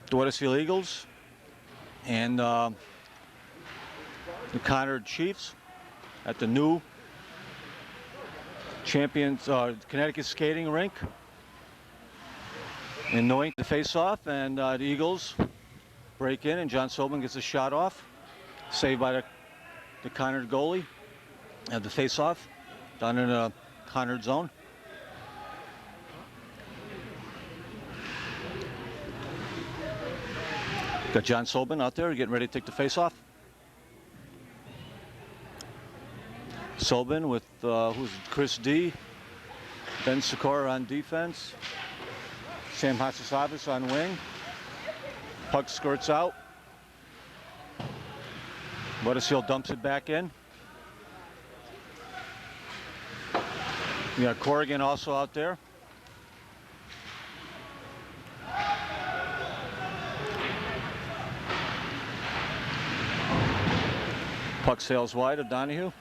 the Wethersfield Eagles and the Conard Chiefs at the new champions Connecticut skating rink in Newington to face off, and the Eagles break in and John Sobin gets a shot off, saved by the Conard goalie at the face off down in the Conard zone. Got John Sobin out there getting ready to take the face off. Sobin with who's Chris D, Ben Sikora on defense, Sam Hatsisavas on wing. Puck skirts out. Wethersfield dumps it back in. We got Corrigan also out there. Puck sails wide of Donahue.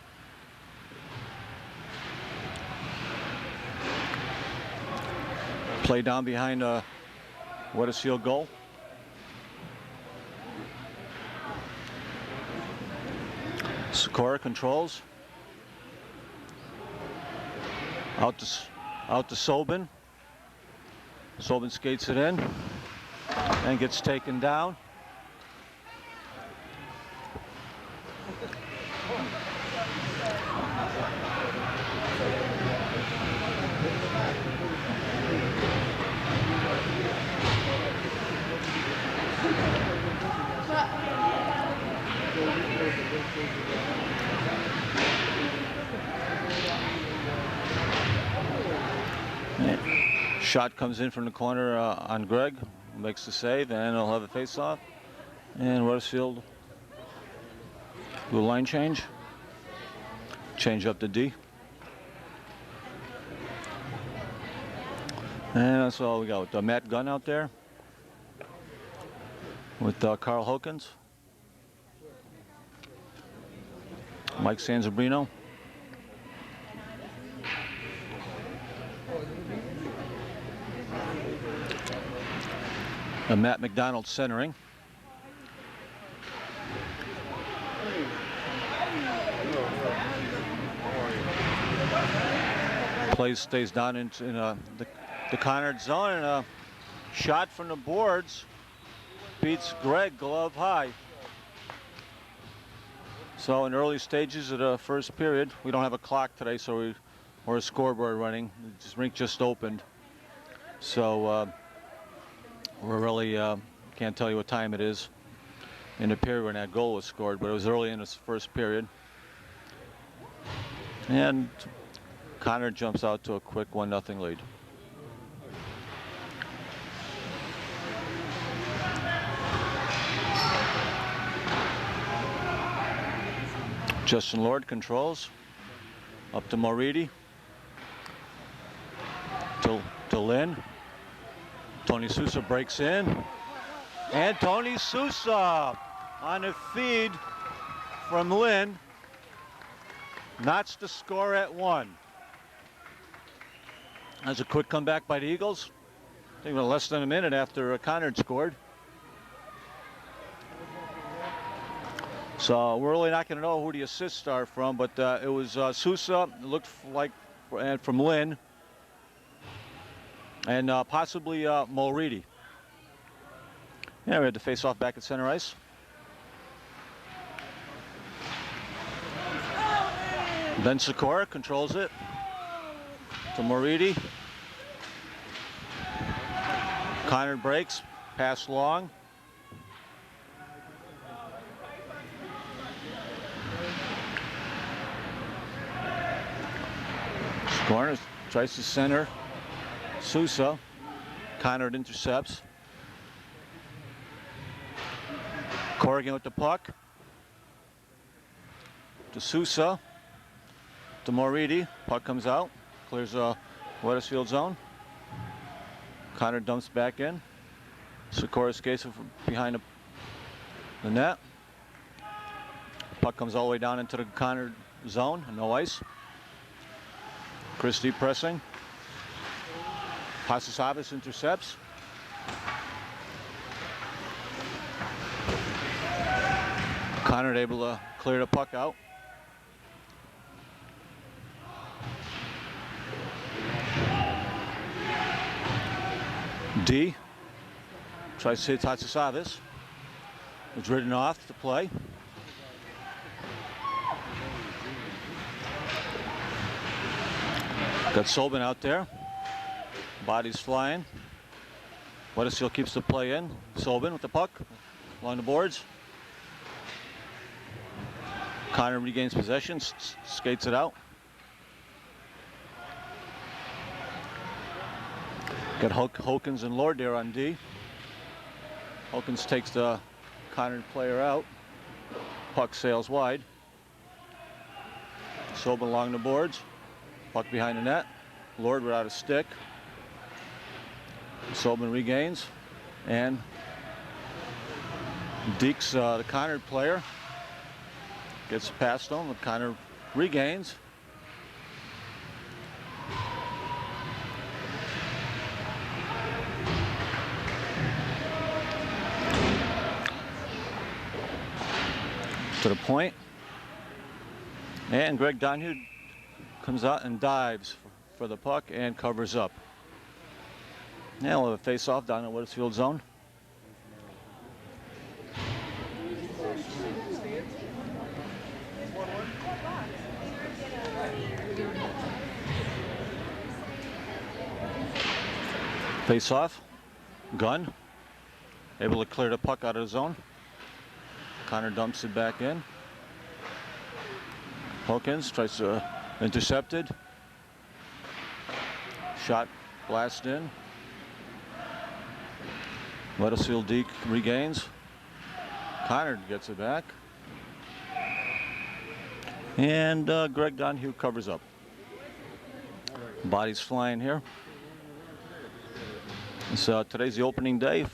Play down behind Wethersfield goal. Sikora controls. Out to Sobin. Sobin skates it in and gets taken down. Shot comes in from the corner on Greg, makes the save, and he'll have a face-off. And Wethersfield do a line change. Change up to D. And that's all we got with Matt Gunn out there with Carl Hokins, Mike Sanzabrino. Matt McDonald centering. Play stays down in the Conard zone, and a shot from the boards beats Greg glove high. So in early stages of the first period, we don't have a clock today, so or a scoreboard running. This rink just opened, so we're really can't tell you what time it is in the period when that goal was scored, but it was early in this first period. And Conard jumps out to a quick 1-0 lead. Justin Lord controls up to Moridi, to Lynn. Tony Sousa breaks in, and Tony Sousa on a feed from Lynn knots the score at 1. That's a quick comeback by the Eagles. I think less than a minute after Conard scored. So we're really not going to know who the assists are from, but it was Sousa, it looked like, and from Lynn, and possibly Mulready. Yeah, we had to face off back at center ice. Ben Sikora controls it to Mulready. Conard breaks, pass long. Corner tries to center. Sousa. Conard intercepts. Corrigan with the puck. To Sousa. To Moridi. Puck comes out. Clears Wethersfield zone. Conard dumps back in. Sikora skates from behind the net. Puck comes all the way down into the Conard zone. No ice. Christie pressing. Pasisavas intercepts. Conard able to clear the puck out. D tries to hit Tatsusavis. It's ridden off the play. Got Sobin out there. Bodies flying. Wethersfield keeps the play in. Sobin with the puck along the boards. Conard regains possession, skates it out. Got Hawkins and Lord there on D. Hawkins takes the Conard player out. Puck sails wide. Sobin along the boards. Puck behind the net. Lord without a stick. Sobin regains. And Deeks, the Conard player, gets past him. Conard regains. To the point. And Greg Donahue comes out and dives for the puck and covers up. Now we'll have a face-off down in Wethersfield zone. Face-off. Gunn. Able to clear the puck out of the zone. Conard dumps it back in. Hawkins tries to intercepted. Shot blast in. Wethersfield Deke regains. Conard gets it back. And Greg Donahue covers up. Bodies flying here. So today's the opening day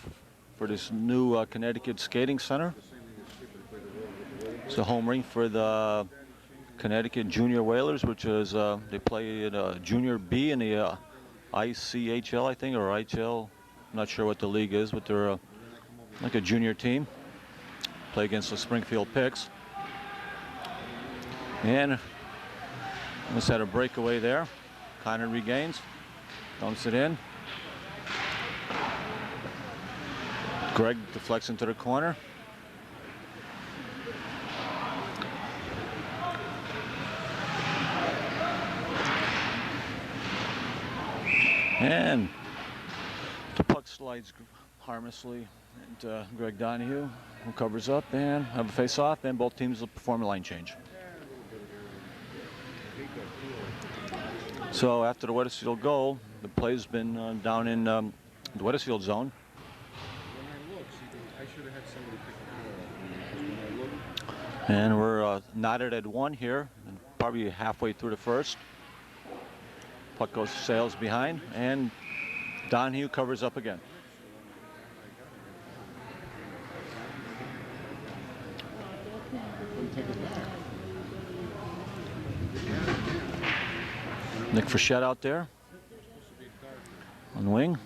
for this new Connecticut Skating Center. It's a home rink for the Connecticut Junior Whalers, which is they play in Junior B in the ICHL, I think, or IHL. I'm not sure what the league is, but they're like a junior team. Play against the Springfield Picks. And almost had a breakaway there. Conard regains, dumps it in. Greg deflects into the corner. And the puck slides harmlessly into Greg Donahue, who covers up and have a face-off, and both teams will perform a line change. So after the Wethersfield goal, the play's been down in the Wethersfield zone. And we're knotted at one here, and probably halfway through the first. Puck goes sails behind, and Donahue covers up again. Nick Frechette out there on the wing.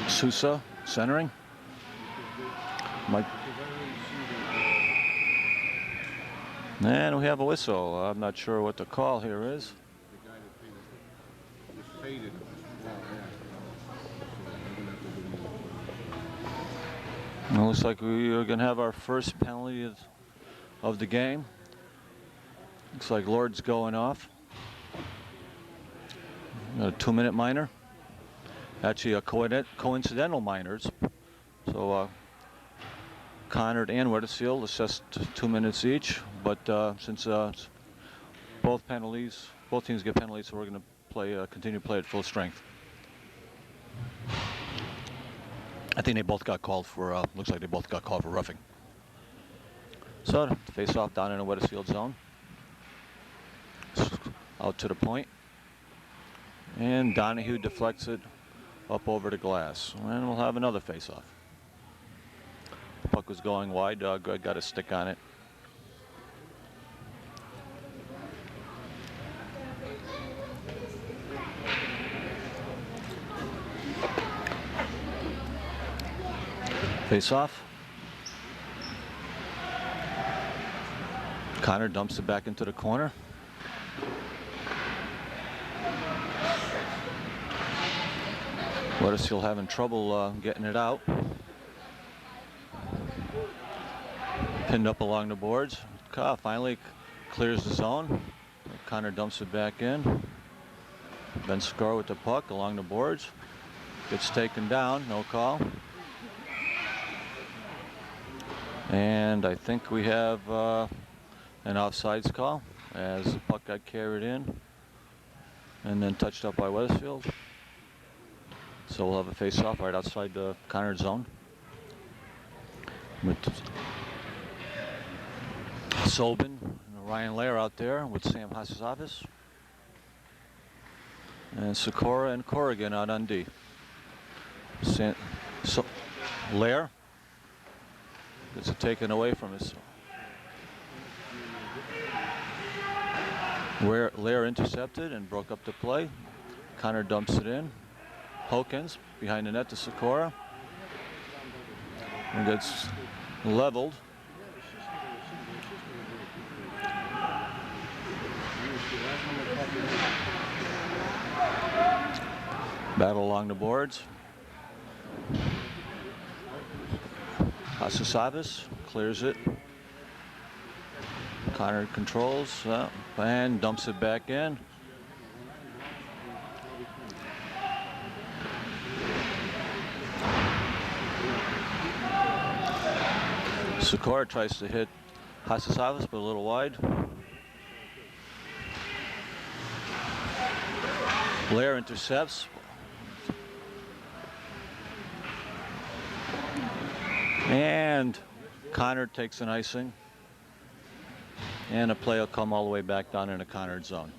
Sousa centering. Mike. And we have a whistle. I'm not sure what the call here is. It looks like we are going to have our first penalty of the game. Looks like Lord's going off. A 2-minute minor. Actually, a coincidental minors. So Conard and Wethersfield assessed 2 minutes each. But since both teams get penalties, so we're going to play, continue to play at full strength. I think they both got called for. Looks like they both got called for roughing. So face off down in the Wethersfield zone. Out to the point. And Donahue deflects it up over the glass. And we'll have another face-off. The puck was going wide. Greg got a stick on it. Face-off. Conard dumps it back into the corner. Wethersfield having trouble getting it out. Pinned up along the boards. Finally clears the zone. Conard dumps it back in. Ben Sikora with the puck along the boards. Gets taken down, no call. And I think we have an offsides call as the puck got carried in and then touched up by Wethersfield. So we'll have a face-off right outside the Conard zone. With Sobin and Ryan Lair out there with Sam Hasasavis. And Sikora and Corrigan out on D. Lair gets it taken away from us. Lair intercepted and broke up the play. Conard dumps it in. Hawkins behind the net to Sikora. And gets leveled. Battle along the boards. Hasasavis clears it. Conard controls and dumps it back in. Sikora tries to hit Hasasavis, but a little wide. Lair intercepts. And Conard takes an icing. And a play will come all the way back down in the Conard zone.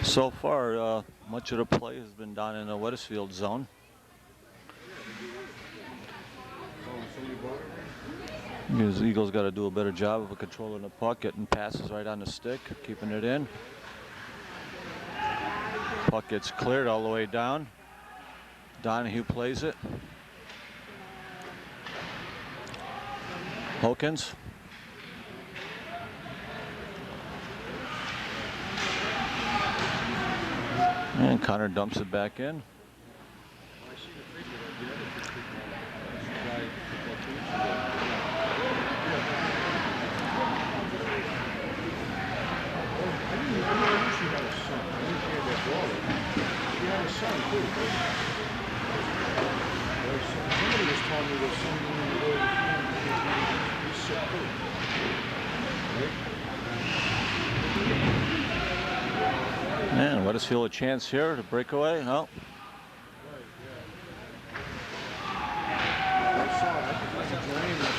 So far, much of the play has been down in the Wethersfield zone. The Eagles got to do a better job of controlling the puck, getting passes right on the stick, keeping it in. Puck gets cleared all the way down. Donahue plays it. Hawkins. And Conard dumps it back in. And Wethersfield a chance here to break away. No.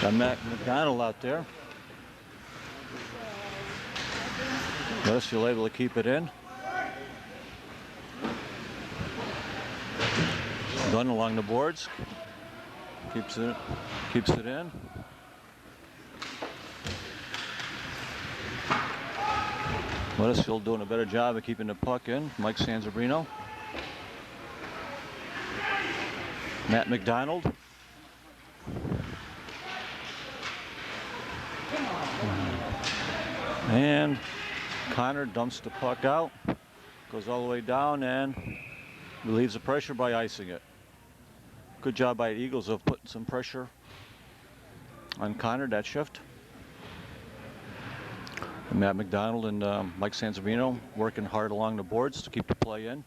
Got Matt McDonald out there. Wethersfield able to keep it in. Gunn along the boards. Keeps it in. Wethersfield doing a better job of keeping the puck in. Mike Sanzabrino. Matt McDonald. And Conard dumps the puck out. Goes all the way down and relieves the pressure by icing it. Good job by the Eagles of putting some pressure on Conard that shift. And Matt McDonald and Mike Sanzabrino working hard along the boards to keep the play in.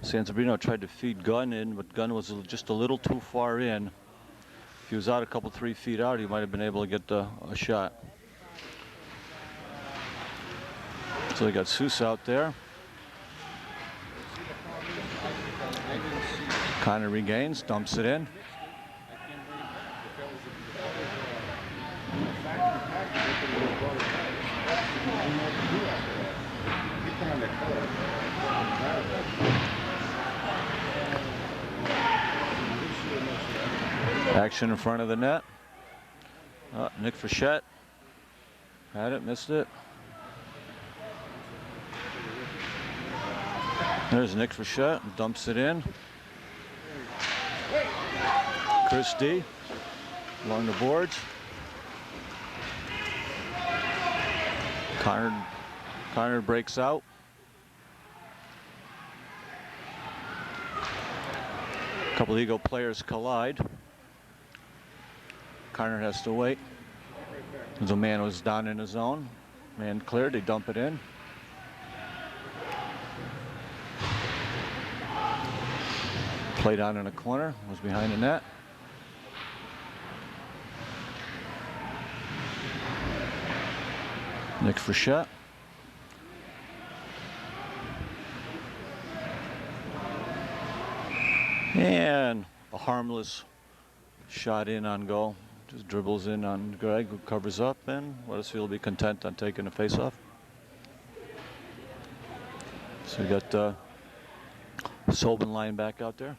Sanzabrino tried to feed Gunn in, but Gunn was just a little too far in. If he was out a couple, 3 feet out, he might have been able to get a shot. So they got Seuss out there. Conard regains, dumps it in. Action in front of the net. Nick Frechette had it, missed it. There's Nick Frechette, dumps it in. Chris D. along the boards. Conard breaks out. A couple Eagle players collide. Conard has to wait. As a man was down in his zone. Man cleared, they dump it in. Play down in a corner, was behind the net. Nick Frechette. And a harmless shot in on goal. Just dribbles in on Greg, who covers up, and Wethersfield will be content on taking a face-off. So we got Sobin lying back out there.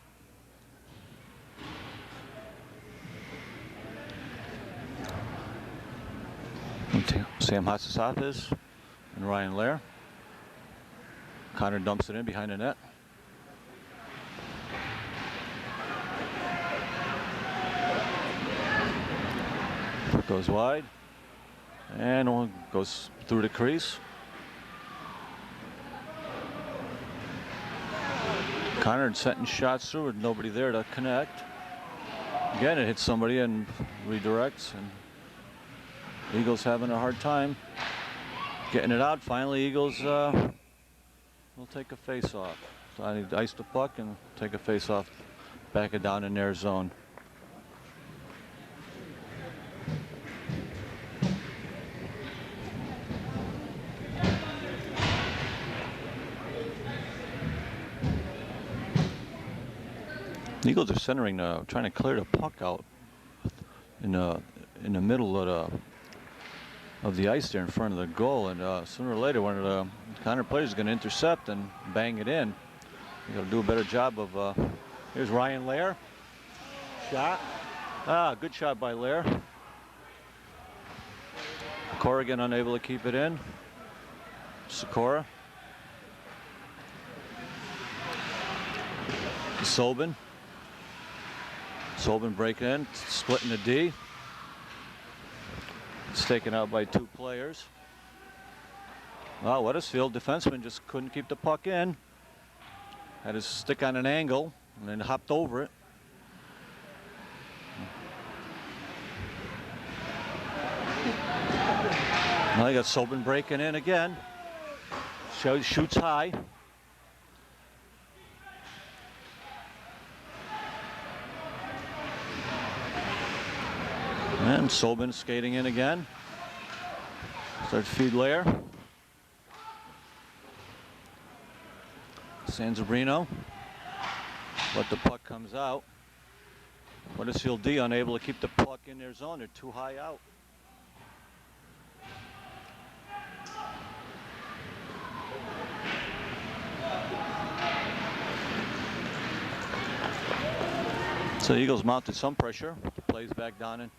Sam Hatsisapis and Ryan Lair. Conard dumps it in behind the net. Goes wide and goes through the crease. Conard setting shots through with nobody there to connect. Again, it hits somebody and redirects, and Eagles having a hard time getting it out. Finally, Eagles will take a face-off. So I need to ice the puck and take a face-off, back it down in their zone. The Eagles are centering, trying to clear the puck out in the middle of the ice there in front of the goal, and sooner or later one of the Conard players is going to intercept and bang it in. You got to do a better job of. Here's Ryan Lair. Shot. Good shot by Lair. Corrigan unable to keep it in. Sikora. Sobin. Sobin breaking in, splitting the D. It's taken out by two players. Well, Wethersfield defenseman just couldn't keep the puck in. Had his stick on an angle and then hopped over it. Now you got Sobin breaking in again. Shoots high. And Sobin skating in again. Starts to feed Lair. Sanzabrino. But the puck comes out. Wethersfield D unable to keep the puck in their zone. They're too high out. So the Eagles mounted some pressure. The plays back down in.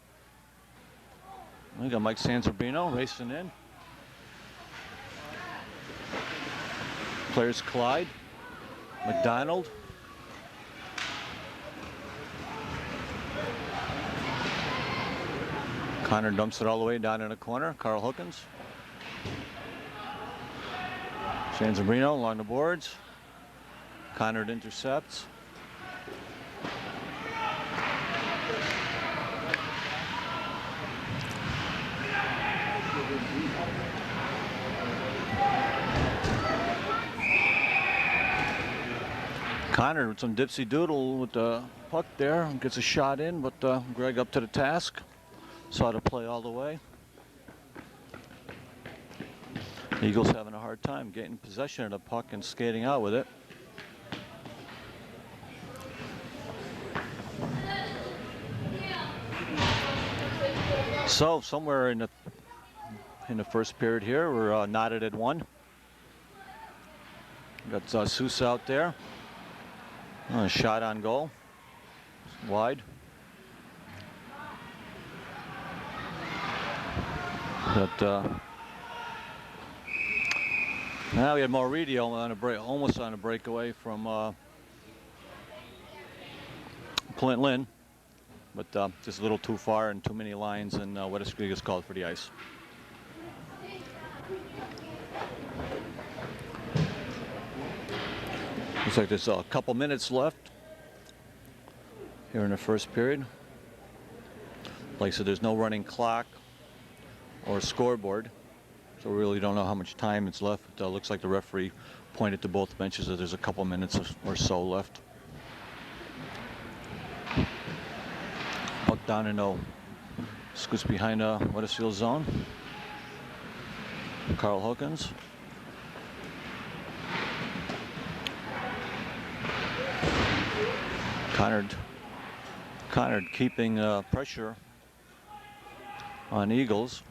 We got Mike Sanzabrino racing in. Players collide. McDonald. Conard dumps it all the way down in the corner. Carl Hookins. Sanzabrino along the boards. Conard intercepts. Conard with some dipsy doodle with the puck there, gets a shot in, but Greg up to the task. Saw the play all the way. The Eagles having a hard time getting possession of the puck and skating out with it. So somewhere in the first period here, we're knotted at 1. Got Sousa out there. A shot on goal. Wide. But now we had Mauridio on a break, almost on a breakaway from Clint Lynn. but just a little too far and too many lines, and Wethersfield gets called for the ice. Looks like there's a couple minutes left here in the first period. Like I said, there's no running clock or scoreboard, so we really don't know how much time it's left. It looks like the referee pointed to both benches that there's a couple minutes or so left. Puck down and scoots behind Wethersfield zone. Carl Hawkins. Conard keeping pressure on Eagles,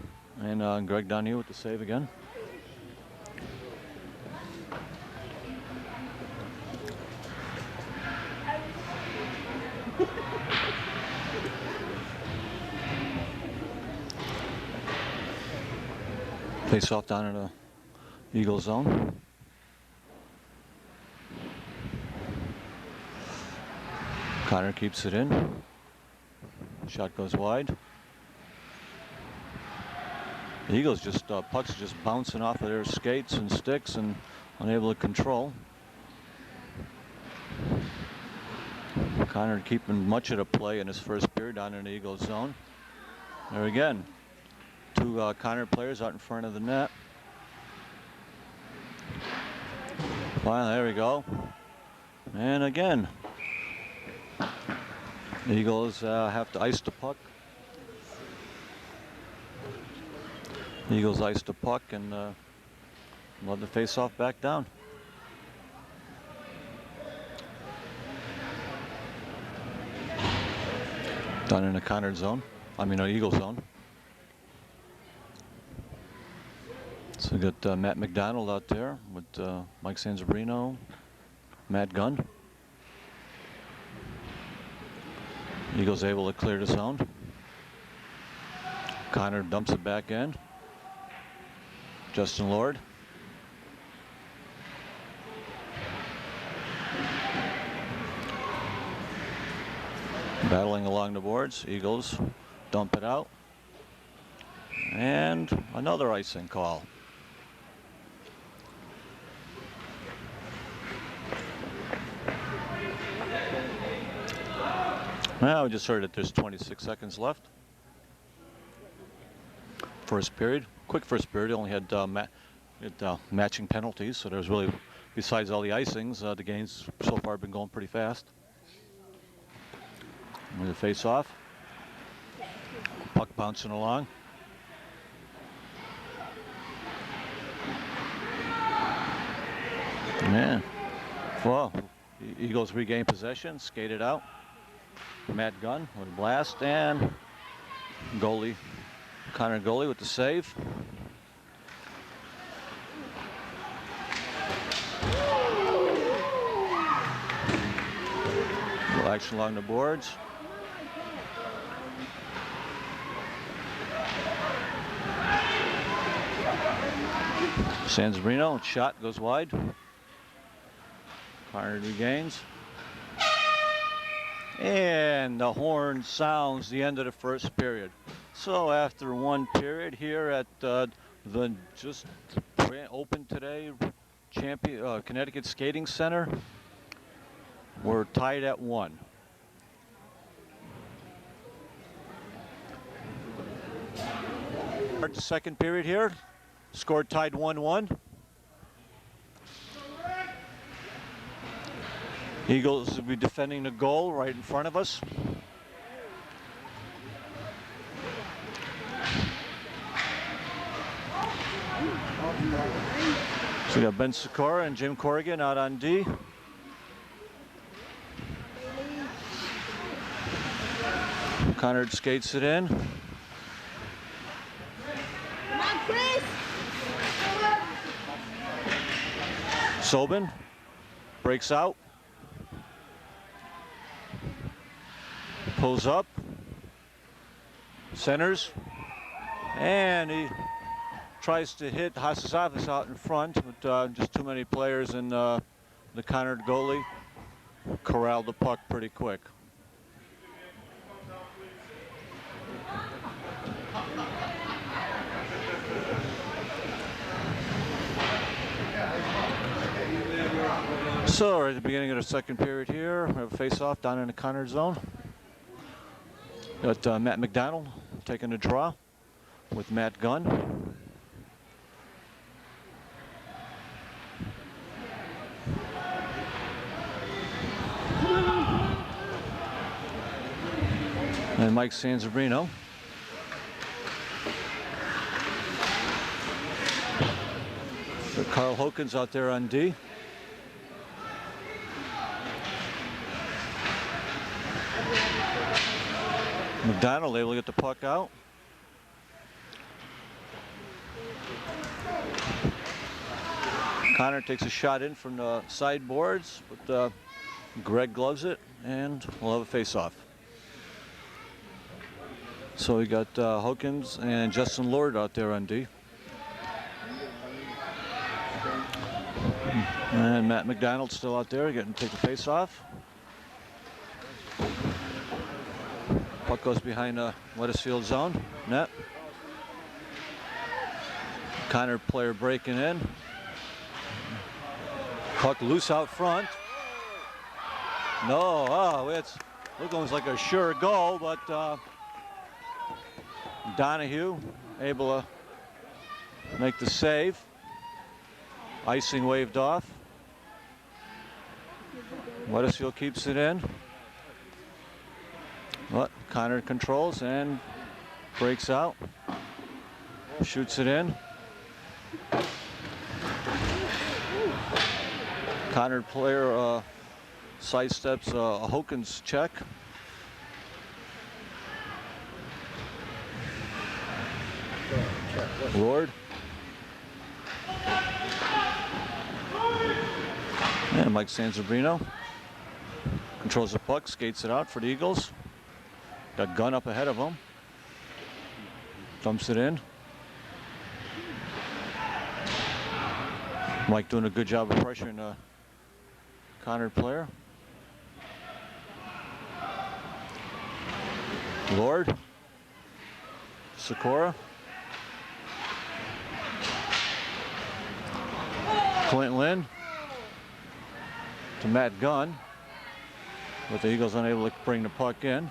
and Greg Donahue with the save again. Face off down in the Eagle zone. Conard keeps it in. Shot goes wide. The Eagles pucks just bouncing off of their skates and sticks and unable to control. Conard keeping much of the play in his first period down in the Eagles zone. There again. Two Conard players out in front of the net. Finally, there we go. And again, the Eagles have to ice the puck. The Eagles ice the puck and let the face-off back down. Down in the Conard zone. Eagle zone. So we got Matt McDonald out there with Mike Sanzabrino, Matt Gunn. Eagles able to clear the zone. Conard dumps it back in. Justin Lord. Battling along the boards. Eagles dump it out. And another icing call. Now we just heard that there's 26 seconds left. First period, quick first period. Only had matching penalties, so there's really, besides all the icings, the games so far have been going pretty fast. With the face-off, puck bouncing along. Man, well, Eagles regain possession, skated out. Matt Gunn with a blast, and Conard goalie with the save. Little action along the boards. Sanzabrino, shot goes wide. Conard regains. And the horn sounds the end of the first period. So after one period here at the just open today Connecticut Skating Center, we're tied at 1. Start the second period here. Score tied 1-1. Eagles will be defending the goal right in front of us. So we got Ben Sikora and Jim Corrigan out on D. Conard skates it in. Come on, Chris. Sobin breaks out. Pulls up, centers, and he tries to hit Hasisavas out in front, but just too many players, and the Conard goalie corralled the puck pretty quick. So right at the beginning of the second period here, we have a face-off down in the Conard zone. Got Matt McDonald taking a draw with Matt Gunn. And Mike Sanzabrino. Carl Hawkins out there on D. McDonald able to get the puck out. Conard takes a shot in from the sideboards, but Greg gloves it, and we'll have a face-off. So we got Hawkins and Justin Lord out there on D. And Matt McDonald still out there getting to take the face-off. Puck goes behind the Wethersfield zone. Net. Conard player breaking in. Puck loose out front. No, oh, it's looking like a sure goal, but Donahue able to make the save. Icing waved off. Wethersfield keeps it in. But Conard controls and breaks out. Shoots it in. Conard player sidesteps a Hawkins check. Lord. And Mike Sanzabrino controls the puck, skates it out for the Eagles. Got Gunn up ahead of him. Dumps it in. Mike doing a good job of pressuring the Conard player. Lord. Sikora. Clint Lynn to Matt Gunn, but the Eagles unable to bring the puck in.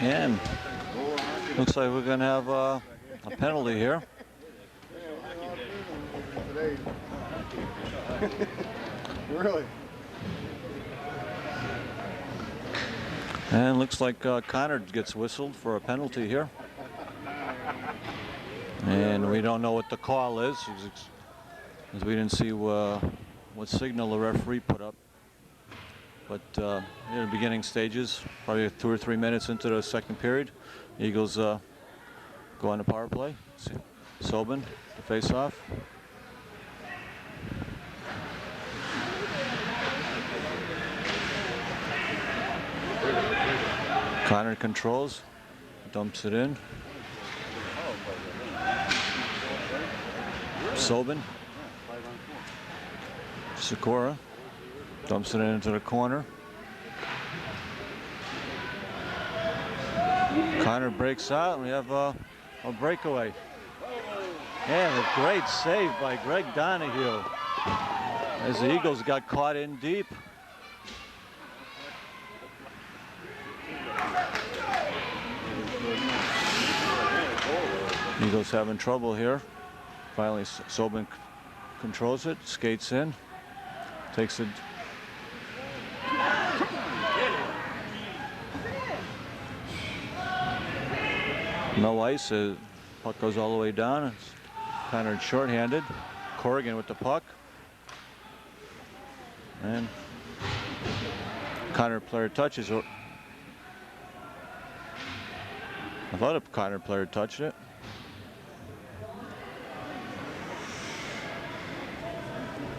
And looks like we're going to have a penalty here. Really? And looks like Conard gets whistled for a penalty here. And we don't know what the call is, as we didn't see what signal the referee put up. But in the beginning stages, probably 2 or 3 minutes into the second period, Eagles go on the power play. Sobin, the face-off. Conard controls, dumps it in. Sobin. Sikora dumps it into the corner. Conard breaks out, and we have a breakaway. And a great save by Greg Donahue, as the Eagles got caught in deep. Eagles having trouble here. Finally, Sobin controls it, skates in, takes it. No ice. Puck goes all the way down. It's Conard shorthanded. Corrigan with the puck. And Conard player touches it. I thought a Conard player touched it.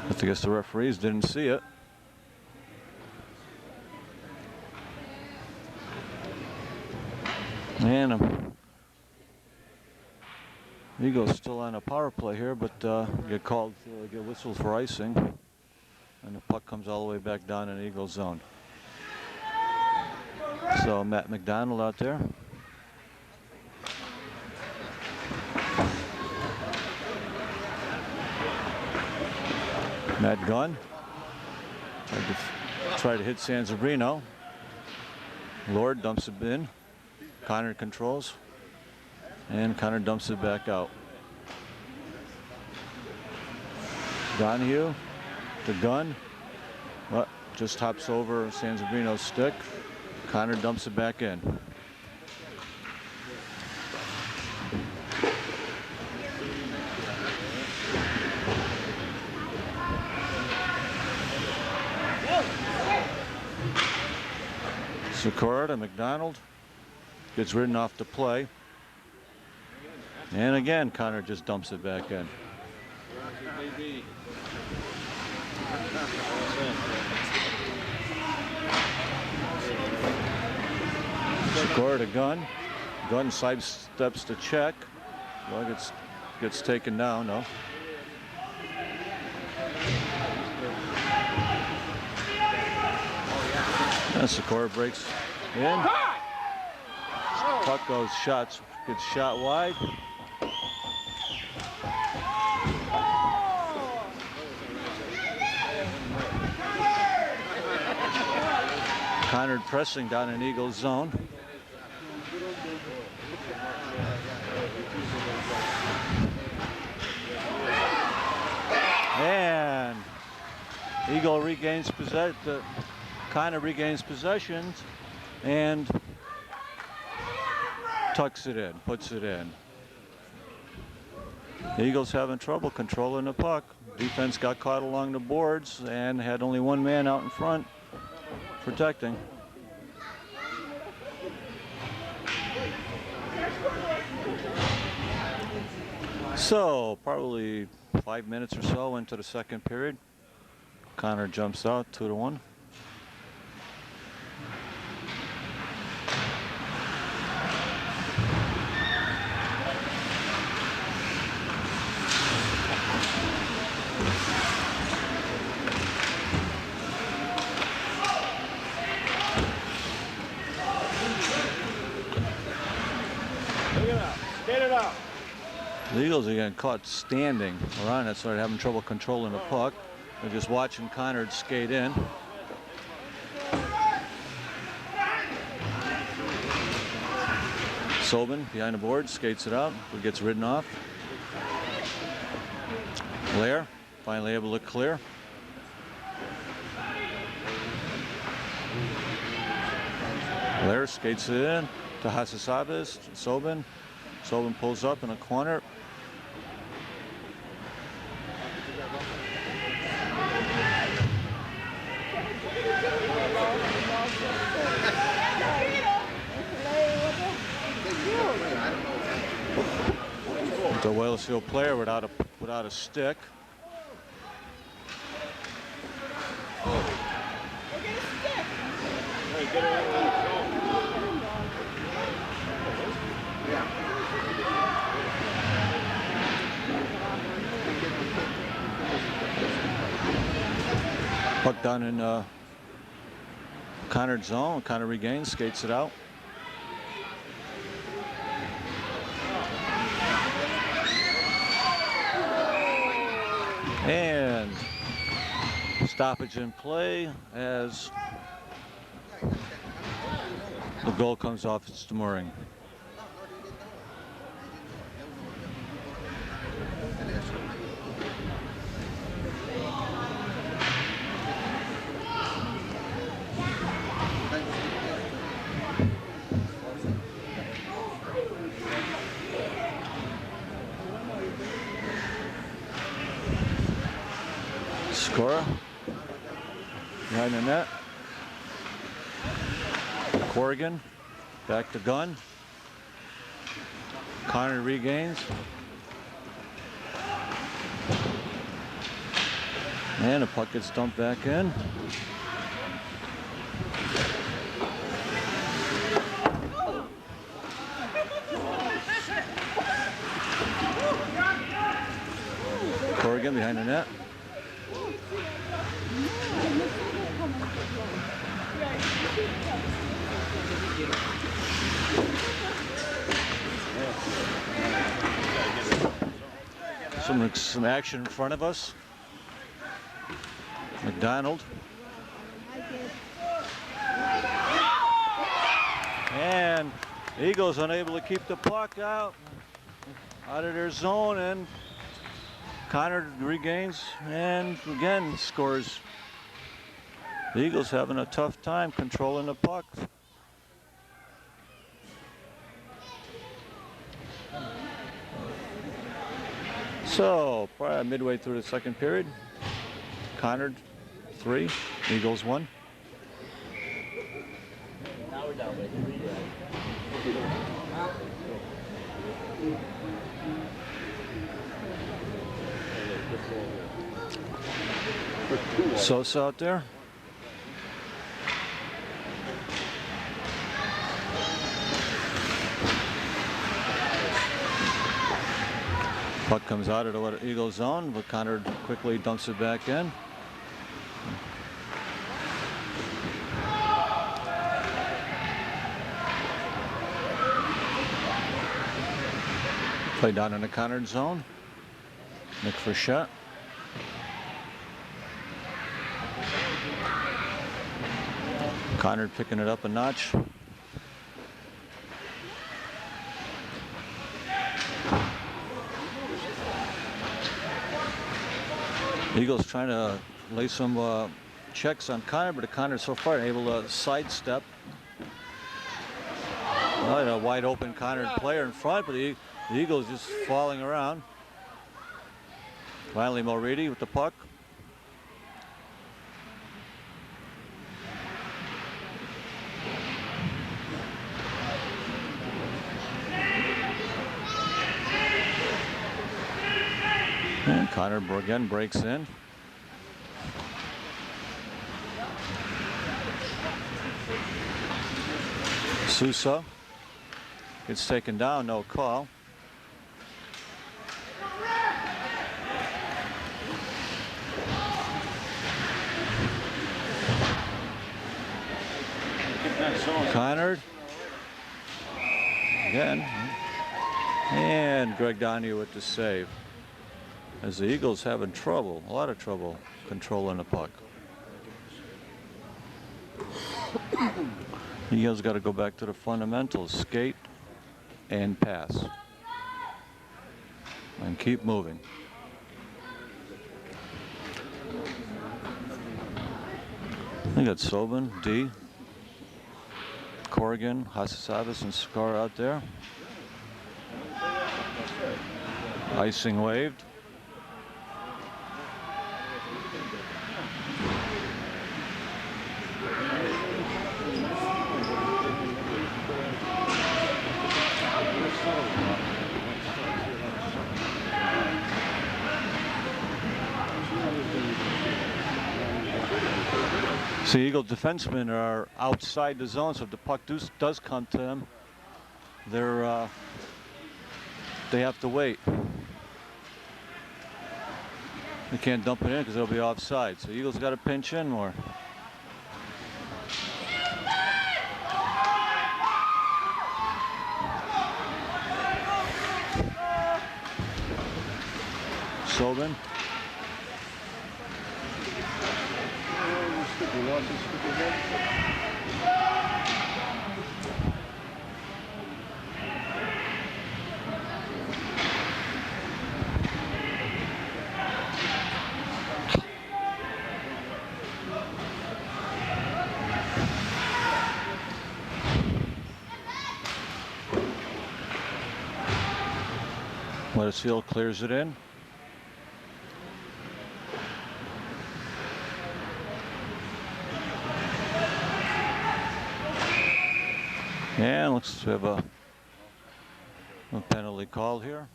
But I guess the referees didn't see it. And Eagles still on a power play here, but get called, get whistled for icing. and the puck comes all the way back down in Eagle zone. So Matt McDonald out there. Matt Gunn try to hit Sanzabrino. Lord dumps it in. Conard controls. And Conard dumps it back out. Donahue to Gunn. Well, just hops over Sanzabrino's stick. Conard dumps it back in. Sikora to McDonald. Gets ridden off the play. And again, Conard just dumps it back in. Sikora to Gunn. Gunn sidesteps to check. Well, gets taken down, no. And Sikora breaks in. Puck goes gets shot wide. Conard pressing down in Eagles zone. And Eagle regains possession. Conard regains possession and tucks it in, puts it in. The Eagles having trouble controlling the puck. Defense got caught along the boards and had only one man out in front protecting. So probably 5 minutes or so into the second period. Conard jumps out 2-1. The Eagles are getting caught standing around it, so they're having trouble controlling the puck. They're just watching Conard skate in. Sobin behind the board, skates it out, but gets ridden off. Blair finally able to clear. Blair skates it in to Hasasabis, Sobin. Sobin pulls up in a corner. The Wethersfield player without a stick. Puck down in Conard zone. Conard regains, skates it out. And stoppage in play as the goal comes off its mooring. Sikora behind the net. Corrigan back to Gunn. Conard regains. And the puck gets dumped back in. Corrigan behind the net. Some action in front of us. McDonald. And Eagles unable to keep the puck out of their zone, and Conard regains and again scores. The Eagles having a tough time controlling the puck. So, probably midway through the second period, Conard 3, Eagles 1. Now we're down by 3. Sosa out there. Puck comes out of the Eagles zone, but Conard quickly dumps it back in. Play down in the Conard zone. Nick Frechette. Conard picking it up a notch. Eagles trying to lay some checks on Conard, but Conard so far able to sidestep. A wide open Conard player in front, but the Eagles just falling around. Finally, Mulready with the puck. And Conard again breaks in. Sousa gets taken down, no call. Conard again, and Greg Donahue with the save. As the Eagles having trouble, a lot of trouble controlling the puck. The Eagles got to go back to the fundamentals: skate and pass, and keep moving. I got Sobin, D, Corrigan, Hasisavas, and Scar out there. Icing waved. So Eagle defensemen are outside the zone, so if the puck does come to them, they have to wait. They can't dump it in because they'll be offside. So Eagles got to pinch in more. Sobin. Wethersfield clears it in. And looks to have a penalty call here.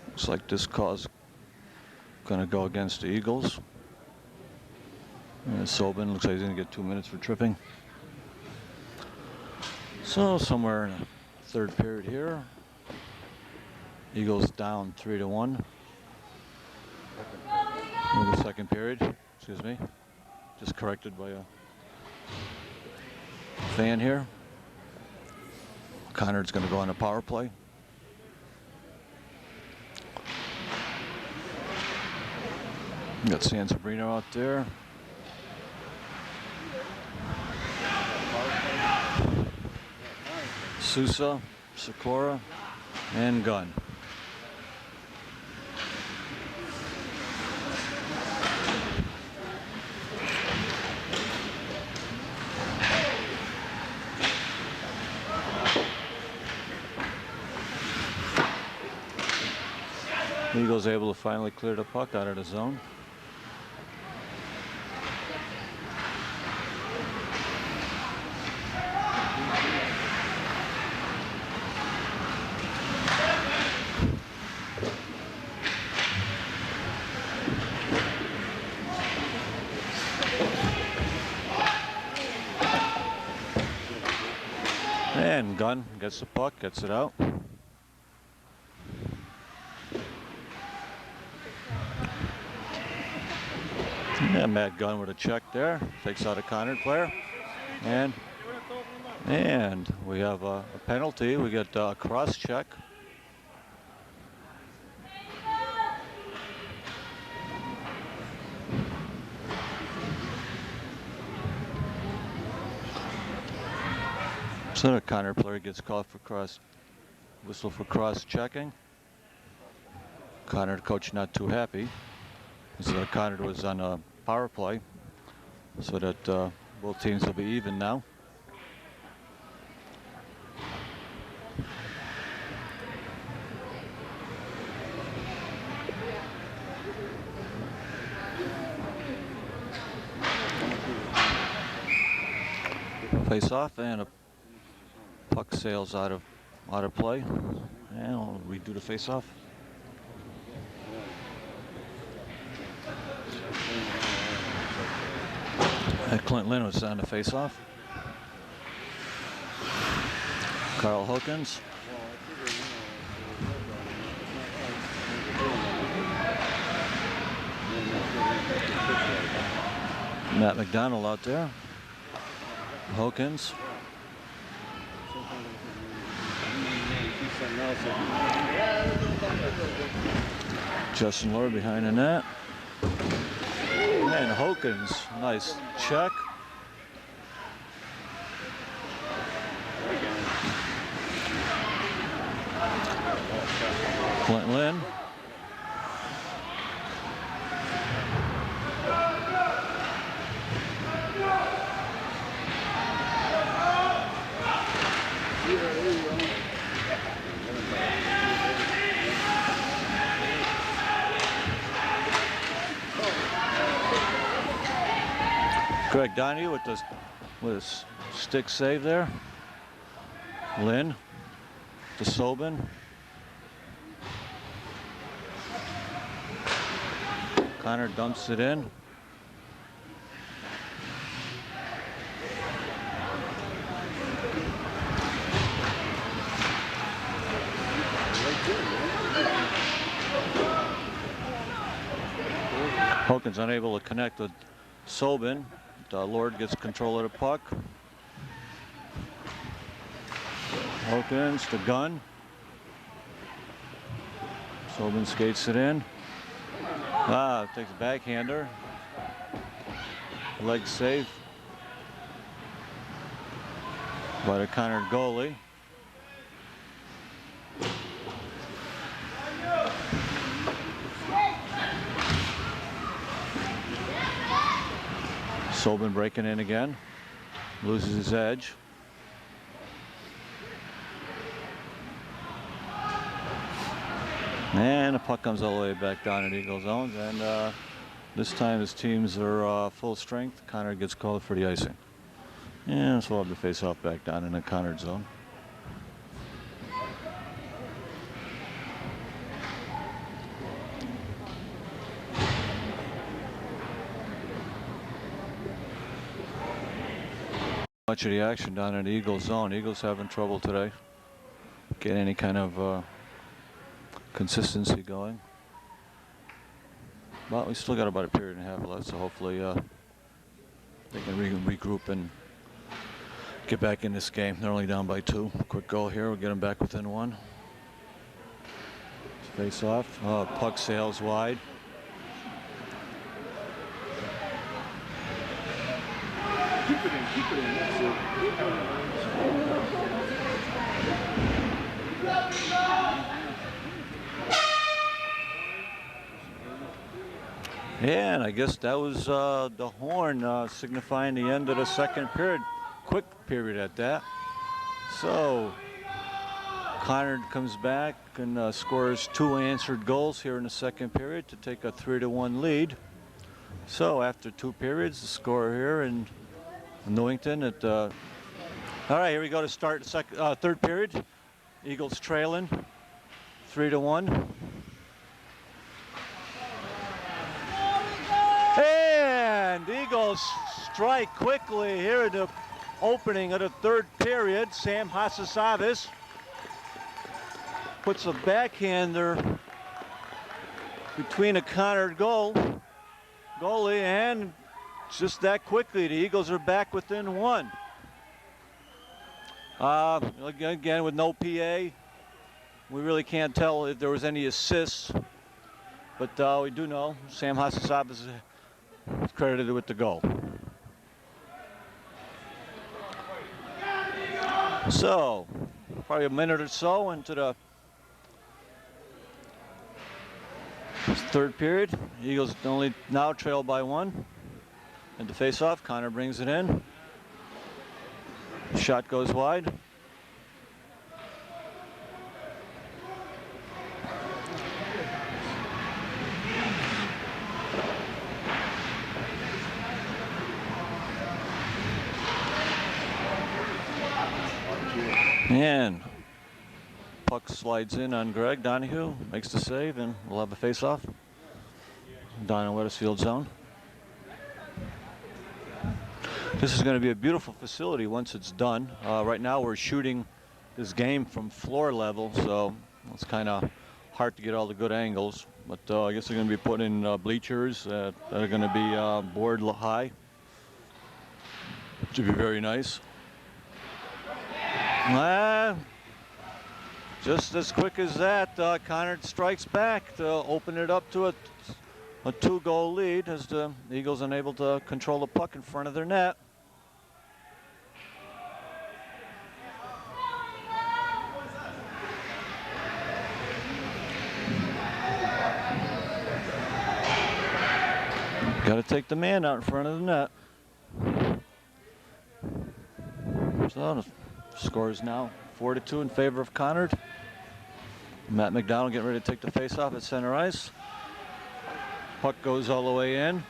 Looks like this call's going to go against the Eagles. And Sobin looks like he's going to get 2 minutes for tripping. So somewhere in the third period here. Eagles down 3-1. In the second period, excuse me. Just corrected by a fan here. Conard's going to go on a power play. Got San Sabrino out there. Sousa, Sikora, and Gunn. Eagles able to finally clear the puck out of the zone. And Gunn gets the puck, gets it out. Yeah, Matt Gunn with a check there. Takes out a Conard player. And we have a penalty. We get a cross check. So the Conard player gets called for whistle for cross checking. Conard coach not too happy. So Conard was on a power play, so that both teams will be even now. Face off, and a puck sails out of play, and we'll redo the face off. Clint Lynn was on the face-off. Carl Hawkins. Matt McDonald out there. Hawkins. Justin Lord behind the net. And Hawkins, nice check. Clint Lynn. Greg Donahue with his stick save there. Lynn to Sobin. Conard dumps it in. Hawkins unable to connect with Sobin. Lord gets control of the puck. Hawkins to Gunn. Sobin skates it in. Takes a backhander. Leg save by the Conard goalie. Sobin breaking in again. Loses his edge. And the puck comes all the way back down in Eagle zone. And this time his teams are full strength. Conard gets called for the icing. And so we'll have the face off back down in the Conard zone. Much of the action down in the Eagles zone. Eagles having trouble today. Get any kind of consistency going. Well, we still got about a period and a half left, so hopefully they can regroup and get back in this game. They're only down by 2. Quick goal here. We'll get them back within 1. Face off. Puck sails wide. Keep it in. That's it. And I guess that was the horn signifying the end of the second period. Quick period at that. So Conard comes back and scores 2 answered goals here in the second period to take a 3-1 lead. So after 2 periods, the score here in Newington at all right, here we go to start the third period. Eagles trailing 3-1. And Eagles strike quickly here in the opening of the third period. Sam Hasasavis puts a backhander between a Conard goalie, and just that quickly the Eagles are back within 1. Again, with no PA, we really can't tell if there was any assists, but we do know Sam Hasasavis is credited with the goal. So, probably a minute or so into the third period. Eagles only now trail by 1. And to face off, Conard brings it in. Shot goes wide. And puck slides in on Greg Donahue, makes the save, and we'll have a face-off down in Wethersfield zone. This is going to be a beautiful facility once it's done. Right now we're shooting this game from floor level, so it's kind of hard to get all the good angles. But I guess they're going to be putting in bleachers that are going to be board high. Should be very nice. Just as quick as that, Conard strikes back to open it up to a 2-goal lead as the Eagles unable to control the puck in front of their net. Got to take the man out in front of the net. So the score is now 4-2 in favor of Conard. Matt McDonald getting ready to take the face-off at center ice. Puck goes all the way in.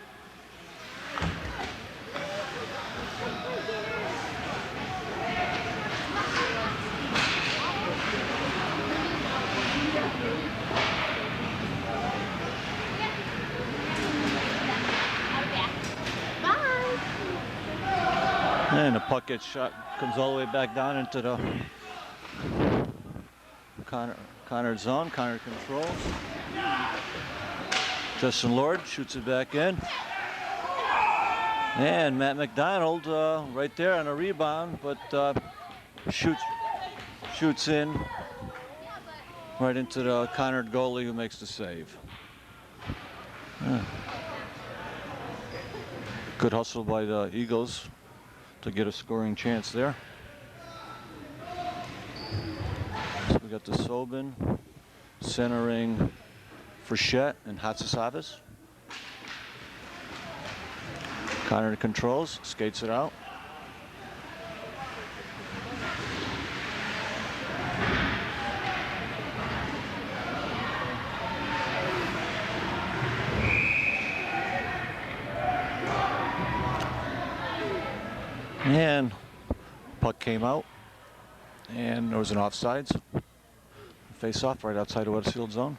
And the puck gets shot, comes all the way back down into the Conard zone. Conard controls. Justin Lord shoots it back in. And Matt McDonald right there on a rebound, but shoots in right into the Conard goalie who makes the save. Good hustle by the Eagles to get a scoring chance there. So we got the Sobin centering Frechette and Hatsisavas. Conard controls, skates it out. And puck came out, and there was an offsides. Face off right outside of Wethersfield zone.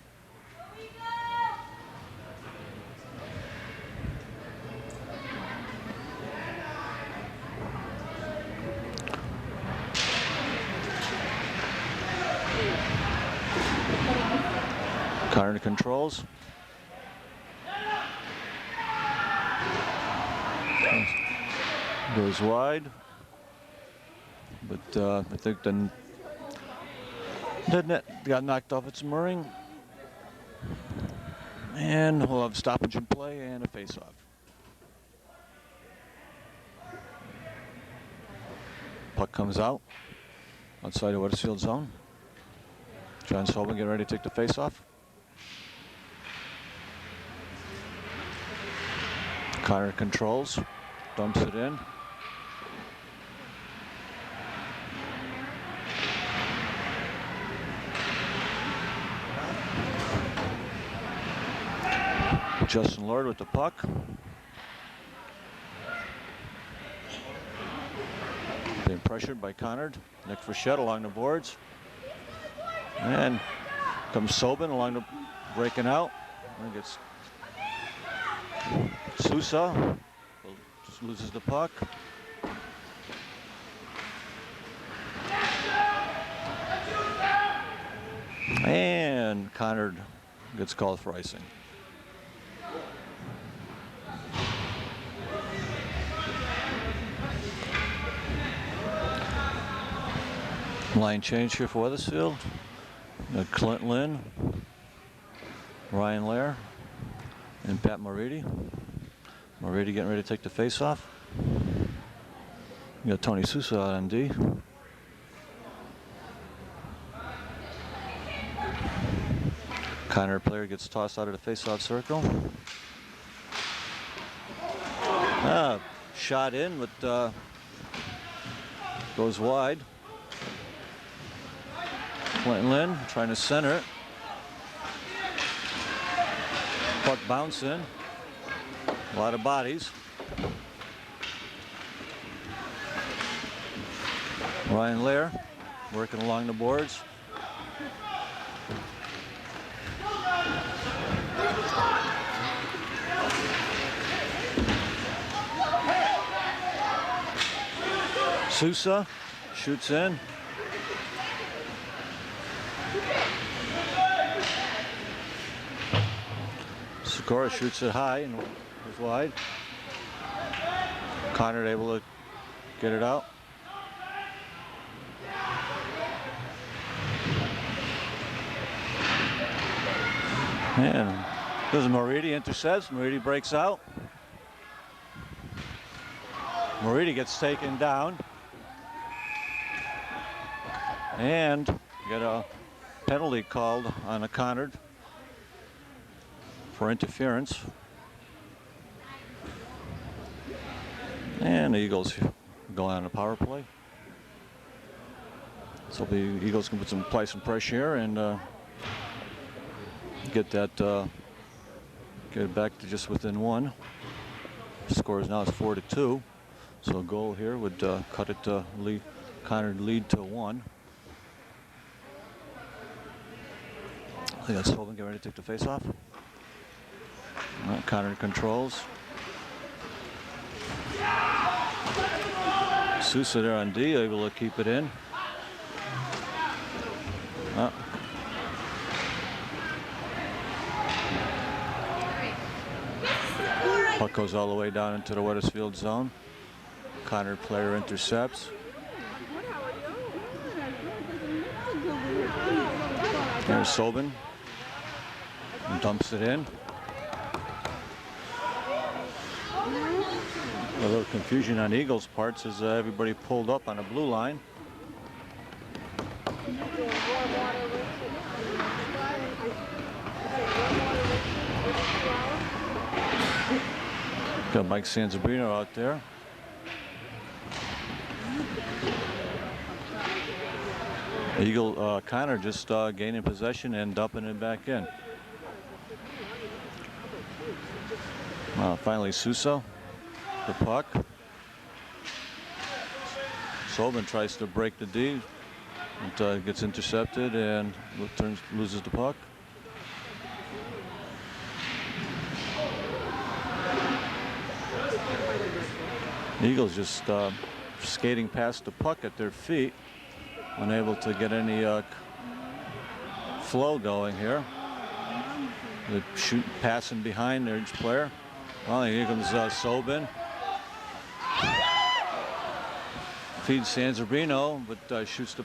Conard controls. Goes wide. But I think the net got knocked off its mooring. And we'll have stoppage in play and a face-off. Puck comes out outside of Wethersfield zone. John Sobin getting ready to take the face-off. Conard controls, dumps it in. Justin Lord with the puck. Being pressured by Conard. Nick Frechette along the boards. And comes Sobin along the breaking out. And gets Sousa. Loses the puck. And Conard gets called for icing. Line change here for Wethersfield. Clint Lynn, Ryan Lair, and Pat Moridi. Moridi getting ready to take the face-off. You got Tony Sousa out on D. Conard player gets tossed out of the face-off circle. Shot in, but goes wide. Clinton Lynn trying to center it. Puck bouncing. A lot of bodies. Ryan Lair working along the boards. Sousa shoots in. Sikora shoots it high and goes wide. Conard able to get it out. And this is Moridi, intercepts. Moridi breaks out. Moridi gets taken down. And get a penalty called on a Conard for interference. And the Eagles go on a power play. So the Eagles can apply some pressure here and get that get it back to just within one. The score is now 4-2. So a goal here would cut it to Conard lead to 1. I think that's Holden getting ready to take the face off. Conard controls. Sousa there on D, able to keep it in. Puck goes all the way down into the Wethersfield zone. Conard player intercepts. There's Sobin. And dumps it in. A little confusion on Eagles' parts as everybody pulled up on the blue line. Got Mike Sanzabrino out there. Conard just gaining possession and dumping it back in. Finally Sousa, the puck. Sobin tries to break the D. It gets intercepted and loses the puck. The Eagles just skating past the puck at their feet, unable to get any flow going here. They're passing behind their each player. Well, here comes Sobin. feeds Sanzarino, but shoots the.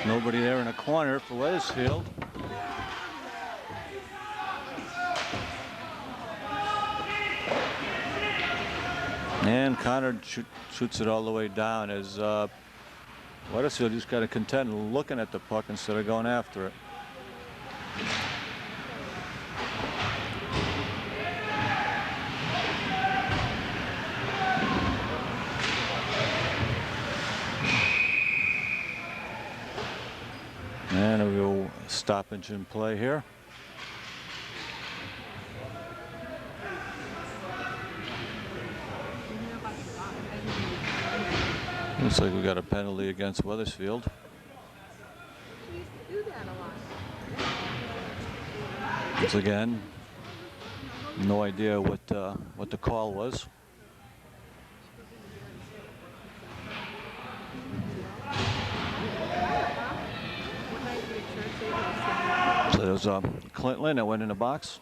Nobody there in a corner for Wethersfield. And Conard shoots it all the way down as Wethersfield just got to contend looking at the puck instead of going after it. And a real stoppage in play here. Looks like we got a penalty against Wethersfield. Once again, no idea what the call was. So there was Clinton that went in the box.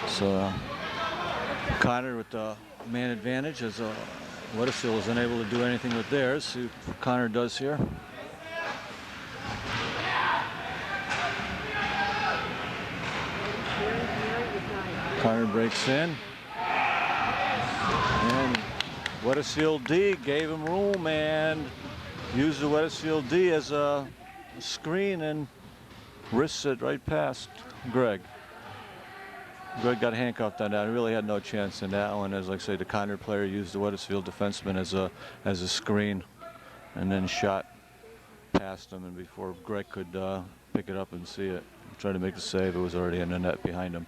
So Conard with the man advantage as Wethersfield was unable to do anything with theirs. See what Conard does here. Conard breaks in. And Wethersfield D gave him room and used the Wethersfield D as a screen and wrists it right past Greg. Greg got handcuffed on that. He really had no chance in that one. As like I say, the Conard player used the Wethersfield defenseman as a screen, and then shot past him. And before Greg could pick it up and see it, trying to make the save, it was already in the net behind him.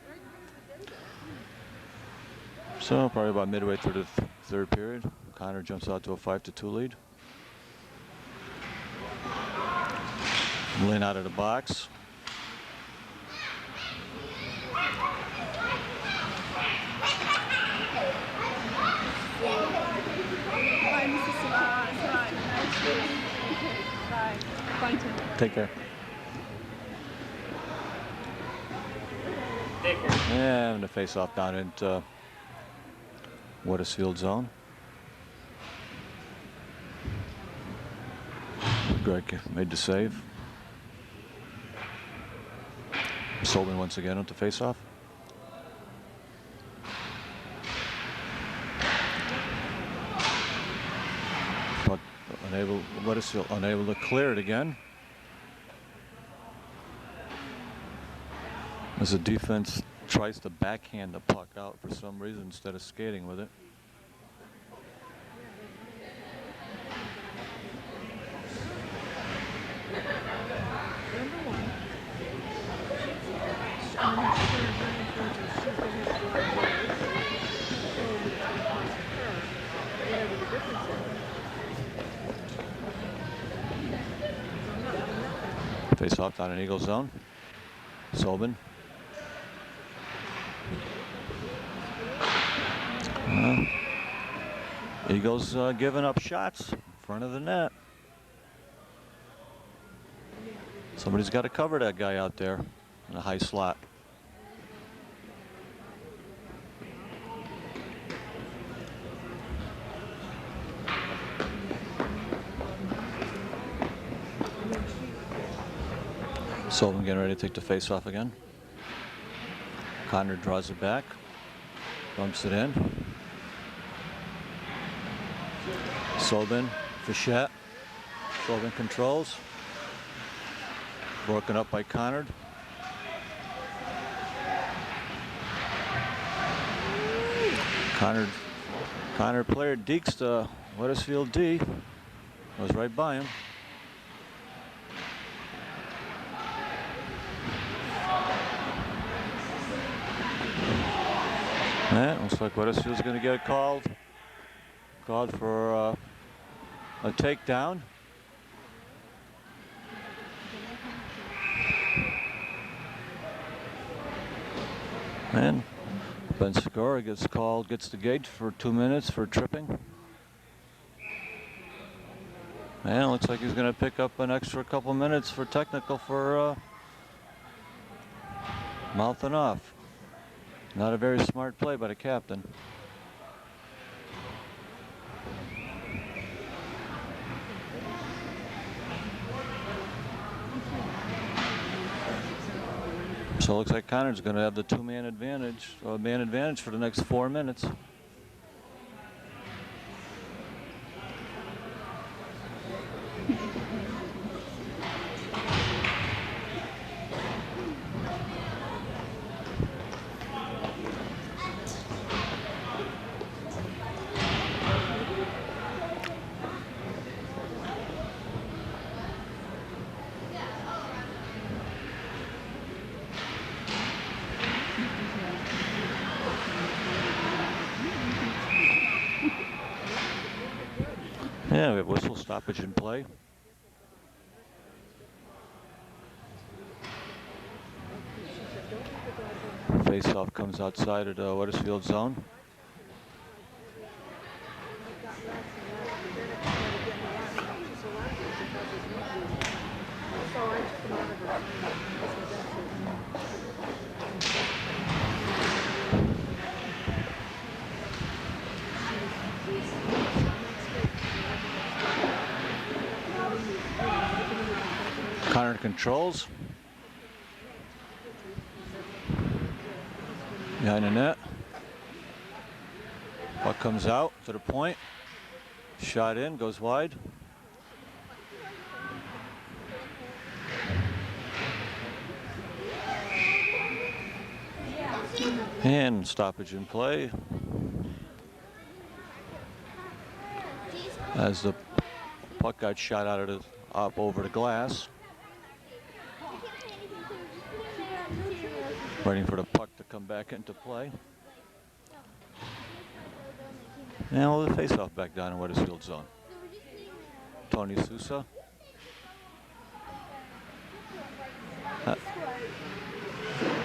So probably about midway through the third period, Conard jumps out to a 5-2 lead. Lynn out of the box. Take care. And the face-off down into Wethersfield zone. Greg made the save. Solman once again with the face-off. But Wethersfield unable to clear it again. As the defense tries to backhand the puck out for some reason instead of skating with it. Face off down in Eagle zone. Sobin. Eagles giving up shots in front of the net. Somebody's got to cover that guy out there in a high slot. Sullivan getting ready to take the face off again. Conard draws it back, bumps it in. Sullivan, Fichette. Sullivan controls. Broken up by Conard. Conard player dekes the Wethersfield D. Was right by him. And looks like Wethersfield's going to get called for a takedown. And Ben Segura gets the gate for 2 minutes for tripping. And it looks like he's going to pick up an extra couple minutes for technical for Mouthing off. Not a very smart play by the captain. So it looks like Conard's going to have the two-man advantage, or man advantage for the next 4 minutes. Yeah, we have whistle stoppage in play. Face-off comes outside of the Wethersfield zone. Conard controls. Behind the net. Puck comes out to the point. Shot in, goes wide. And stoppage in play. As the puck got shot out of the up over the glass. Waiting for the puck to come back into play. And we'll face-off back down in Wethersfield zone. Tony Sousa.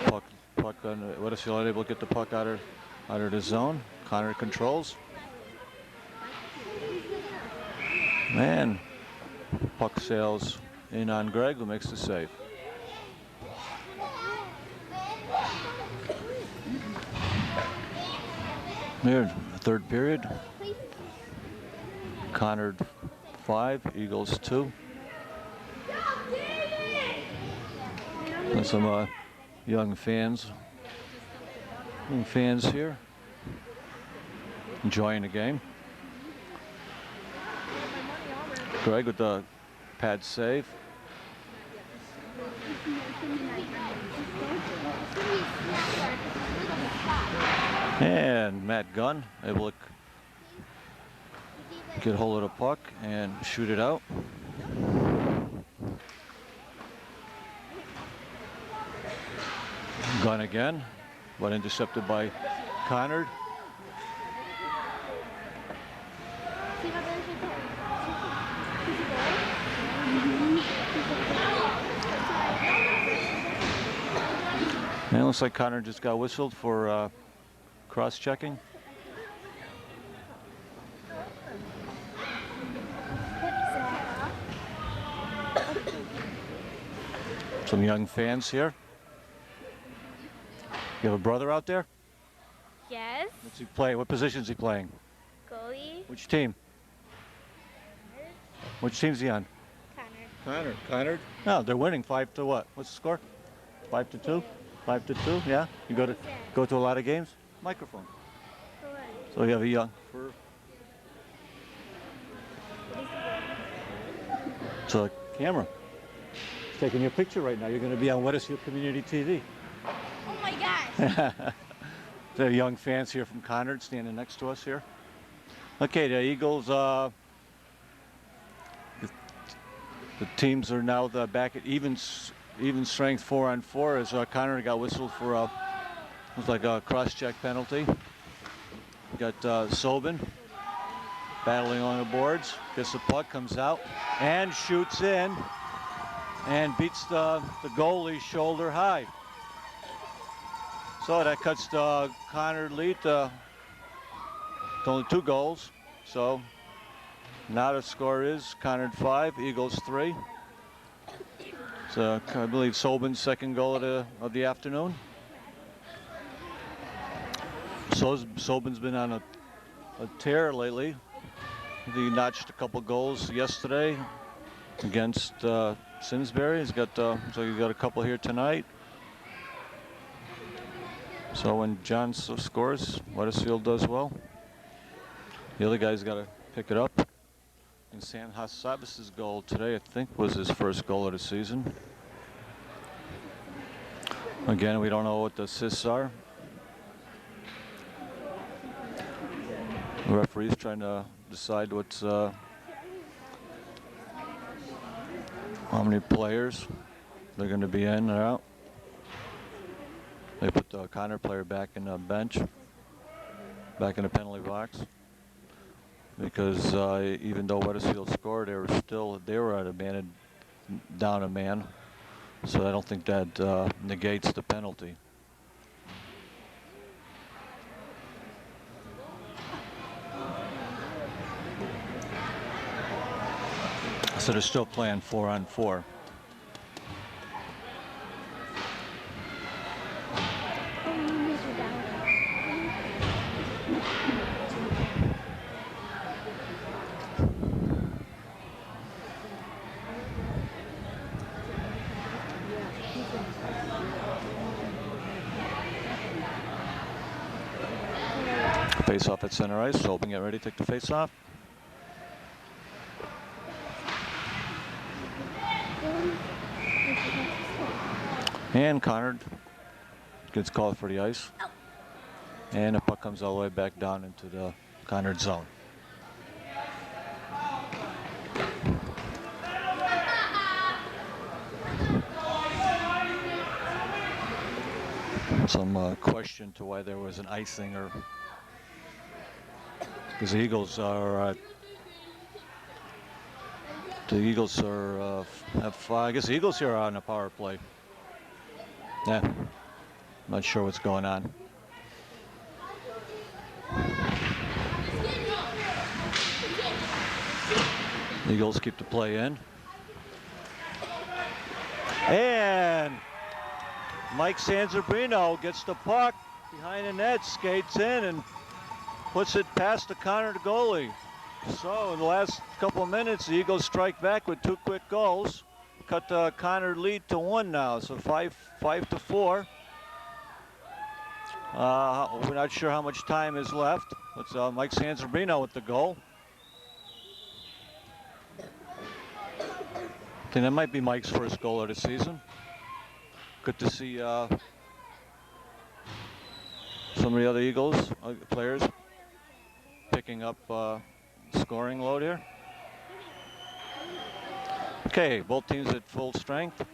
Puck on Wethersfield unable to get the puck out of the zone. Conard controls. Man, puck sails in on Greg, who makes the save. Here, third period. Conard 5, Eagles 2. And some young fans here enjoying the game. Greg with the pad save. And Matt Gunn able to get hold of the puck and shoot it out. Gunn again, but intercepted by Conard. And it looks like Conard just got whistled for cross-checking. Some young fans here. You have a brother out there? Yes. What's he play? What position is he playing? Goalie. Which team? Which team's he on? Conard. Conard. No, they're winning 5 to what? What's the score? 5 to 2. 5 to 2. Yeah. You go to a lot of games. Microphone. For what? So you have a young. So a camera. It's taking your picture right now. You're going to be on Wethersfield Community TV. Oh my gosh. The young fans here from Conard standing next to us here. Okay, the Eagles, the teams are now back at even strength 4-on-4 as Conard got whistled for it was like a cross-check penalty. We got Sobin battling on the boards. Gets the puck, comes out, and shoots in, and beats the goalie shoulder high. So that cuts the Conard lead to only 2 goals. So now the score is Conard 5, Eagles 3. So I believe Sobin's second goal of the afternoon. Sobin's been on a tear lately. He notched a couple goals yesterday against Simsbury. He's got so he's got a couple here tonight. So when John scores, Wethersfield does well. The other guy's got to pick it up. And Sam Hassabis' goal today, I think, was his first goal of the season. Again, we don't know what the assists are. The referee's trying to decide what's how many players they're going to be in or out. They put the Conard player back in the bench, back in the penalty box, because even though Wethersfield scored, they were at a man down a man, so I don't think that negates the penalty. So they're still playing 4-on-4. Face off at center ice. Sobin get ready to take the face off. And Conard gets called for the ice. And the puck comes all the way back down into the Conard zone. Some question to why there was an icing, or because the Eagles are I guess the Eagles here are on a power play. Yeah, not sure what's going on. Eagles keep the play in. And Mike Sanzabrino gets the puck behind the net, skates in, and puts it past the Conard goalie. So in the last couple of minutes, the Eagles strike back with 2 quick goals. Cut the Conard lead to 1 now, so 5-4. We're not sure how much time is left. It's Mike Sanzabrino with the goal. I think that might be Mike's first goal of the season. Good to see some of the other Eagles players picking up scoring load here. Okay, both teams at full strength.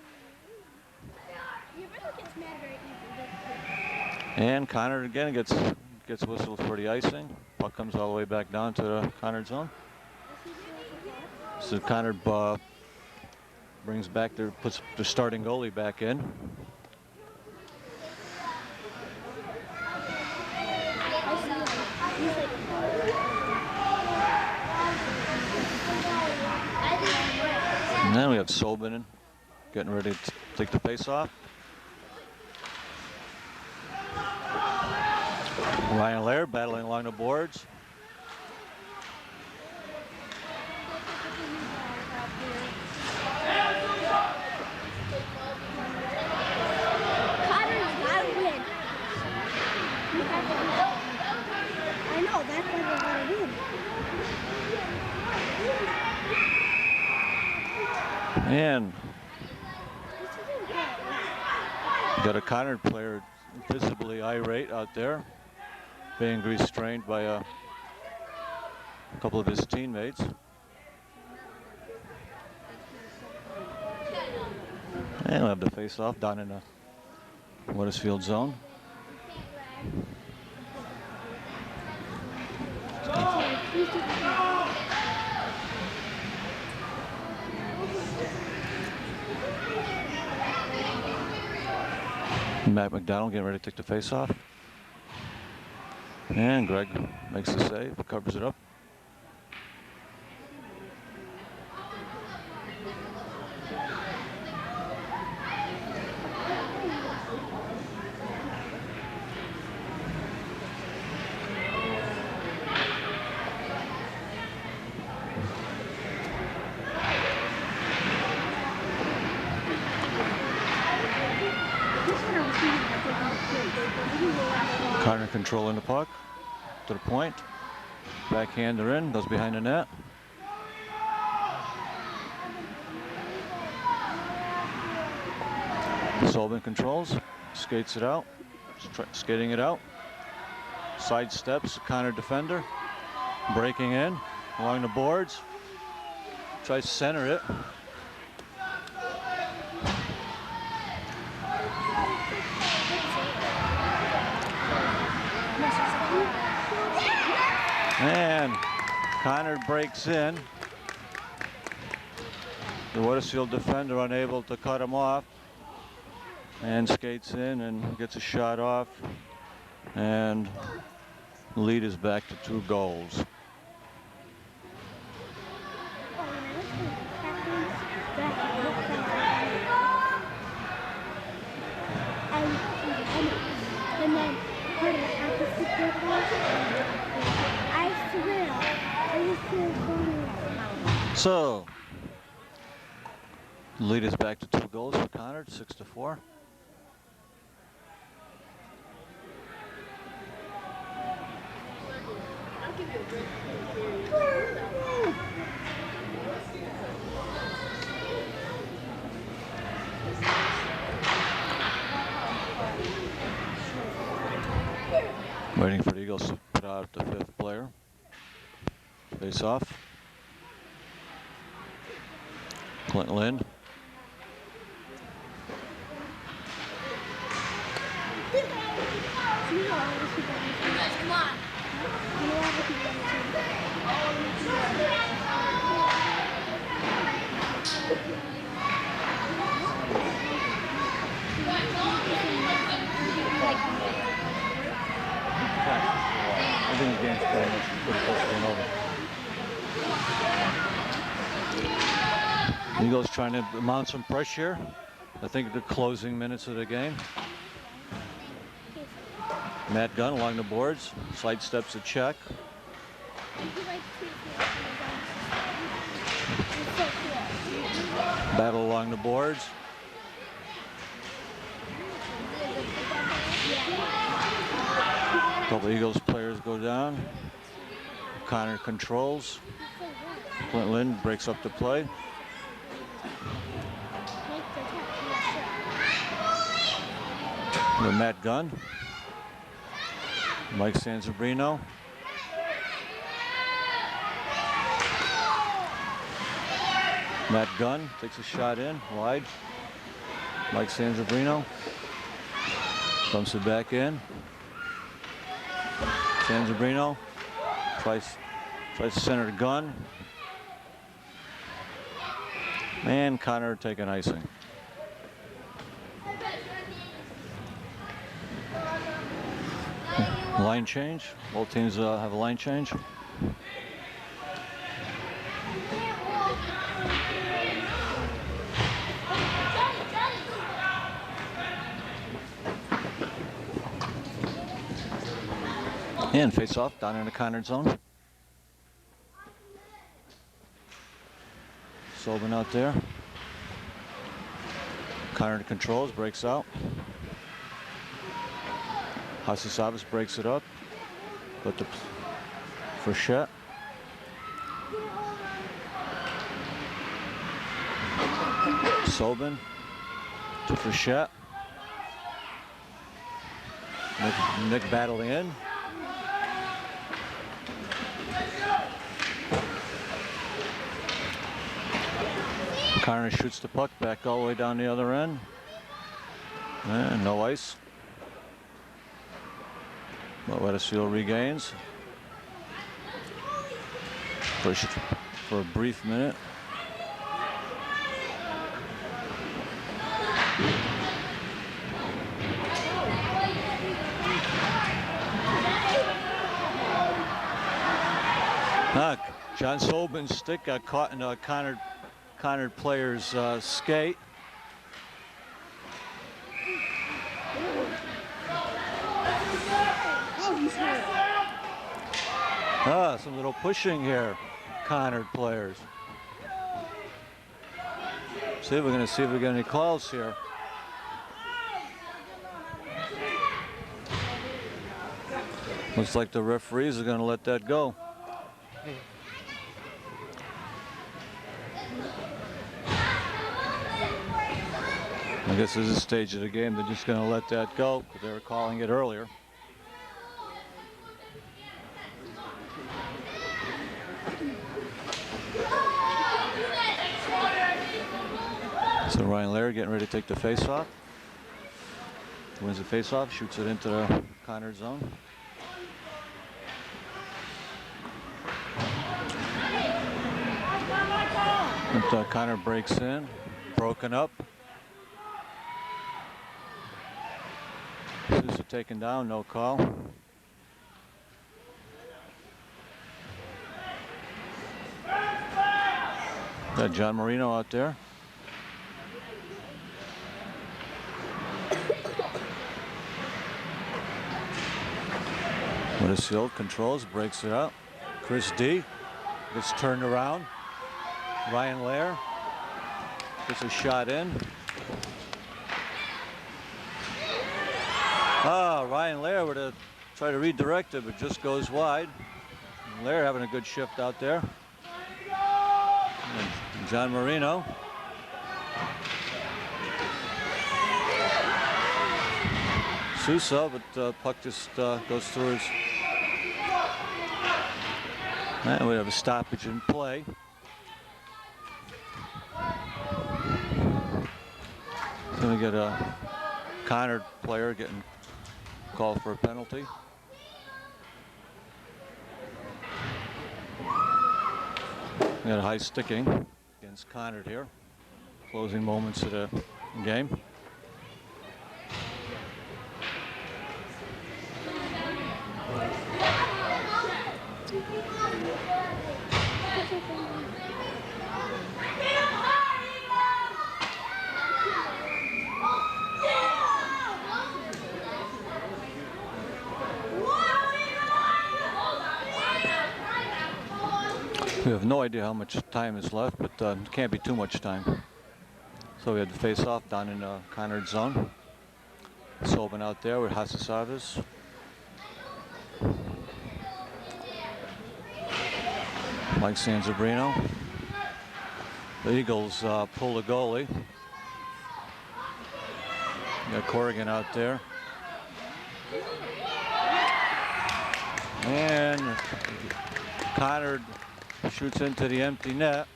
And Conard again gets whistled for the icing. Puck comes all the way back down to the Conard zone. So Conard brings back puts the starting goalie back in. And then we have Sobin getting ready to take the face off. Ryan Laird battling along the boards. I know, that's why they gotta win. And got a Conard player visibly irate out there, being restrained by a couple of his teammates. And we'll have the face-off down in the Wethersfield zone. Matt McDonald getting ready to take the face off. And Greg makes the save, covers it up. controlling the puck to the point. Backhander in, goes behind the net. Sullivan controls, skates it out, skating it out. Side steps, Conard defender, breaking in along the boards. Tries to center it. And Conard breaks in. The Wethersfield defender unable to cut him off. And skates in and gets a shot off. And the lead is back to 2 goals. And then I swear, I used to go. So, lead is back to 2 goals for Conard, 6-4. Waiting for the Eagles to put out the 5th player. Face off. Clint Lind. Come on. I think the game's pretty much over. Eagles trying to mount some pressure. I think the closing minutes of the game. Matt Gunn along the boards, side steps a check. Battle along the boards. A couple Eagles players go down. Conard controls. Clint Lind breaks up the play. With Matt Gunn. Mike Sanzabrino. Matt Gunn takes a shot in, wide. Mike Sanzabrino. Dumps it back in. Sanzabrino tries to center the gun. And Conard taking icing. Line change. Both teams have a line change. And face off down in the Conard zone. Sullivan out there. Conard controls, breaks out. Hasisavas breaks it up. But the Frechette. Sullivan to Frechette. Nick battling in. Conard shoots the puck back all the way down the other end. And no ice. But Wethersfield regains. For a brief minute. John Sullivan's stick got caught in a Conard player's skate. Some little pushing here, Conard players. See, we're going to see if we get any calls here. Looks like the referees are going to let that go. I guess this is a stage of the game. They're just going to let that go because they were calling it earlier. So Ryan Laird getting ready to take the face-off. Wins the face-off, shoots it into the Conard zone. And Conard breaks in, broken up. Sousa taken down, no call. Got John Marino out there. Wethersfield controls, breaks it up. Chris D gets turned around. Ryan Lair gets a shot in. Ryan Lair would have tried to redirect it, but just goes wide. Lair having a good shift out there. And John Marino. Sousa, but puck just goes through his. And we have a stoppage in play. Then we get a Conard player getting called for a penalty. We got a high sticking against Conard here. Closing moments of the game. We have no idea how much time is left, but it can't be too much time. So we had to face off down in the Conard zone. Sobin out there with Hasasavis. Mike Sanzabrino. The Eagles pull the goalie. We got Corrigan out there. And Conard shoots into the empty net.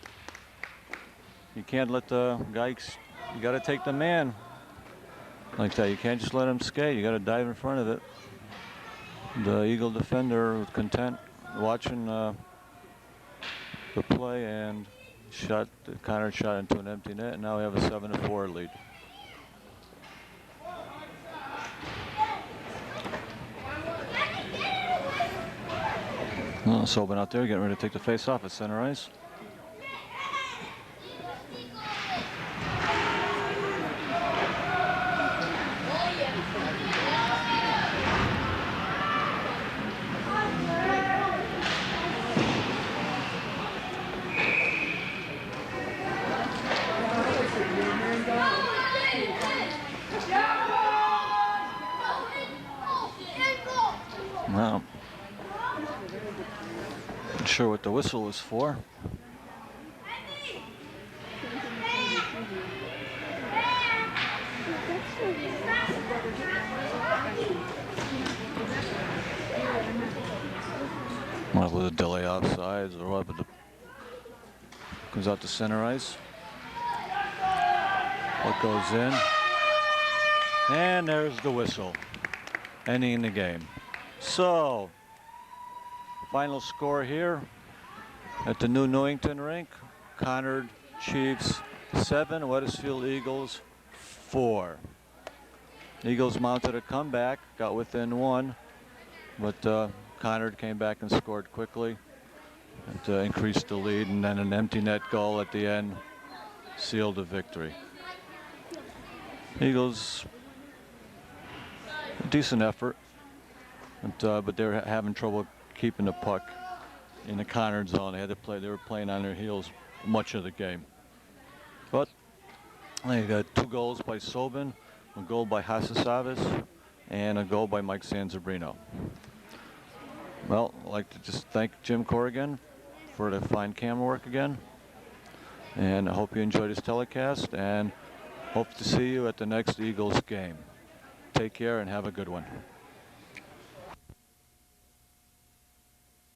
You can't let the guy, you got to take the man like that. You can't just let him skate. You got to dive in front of it. The Eagle defender was content watching the play and Conard shot into an empty net, and now we have a 7-4 lead. Sobin out there getting ready to take the face off at center ice. Wow. Not sure what the whistle was for. What was a delay offsides or what? But comes out to center ice. What goes in? And there's the whistle, ending the game. So, final score here at the new Newington rink. Conard Chiefs 7, Wethersfield Eagles 4. Eagles mounted a comeback, got within 1, but Conard came back and scored quickly and increased the lead, and then an empty net goal at the end sealed the victory. Eagles, a decent effort, but they were having trouble keeping the puck in the Conard zone. They had to play. They were playing on their heels much of the game. But they got 2 goals by Sobin, a goal by Hasasavis, and a goal by Mike Sanzabrino. Well, I'd like to just thank Jim Corrigan for the fine camera work again. And I hope you enjoyed this telecast and hope to see you at the next Eagles game. Take care and have a good one.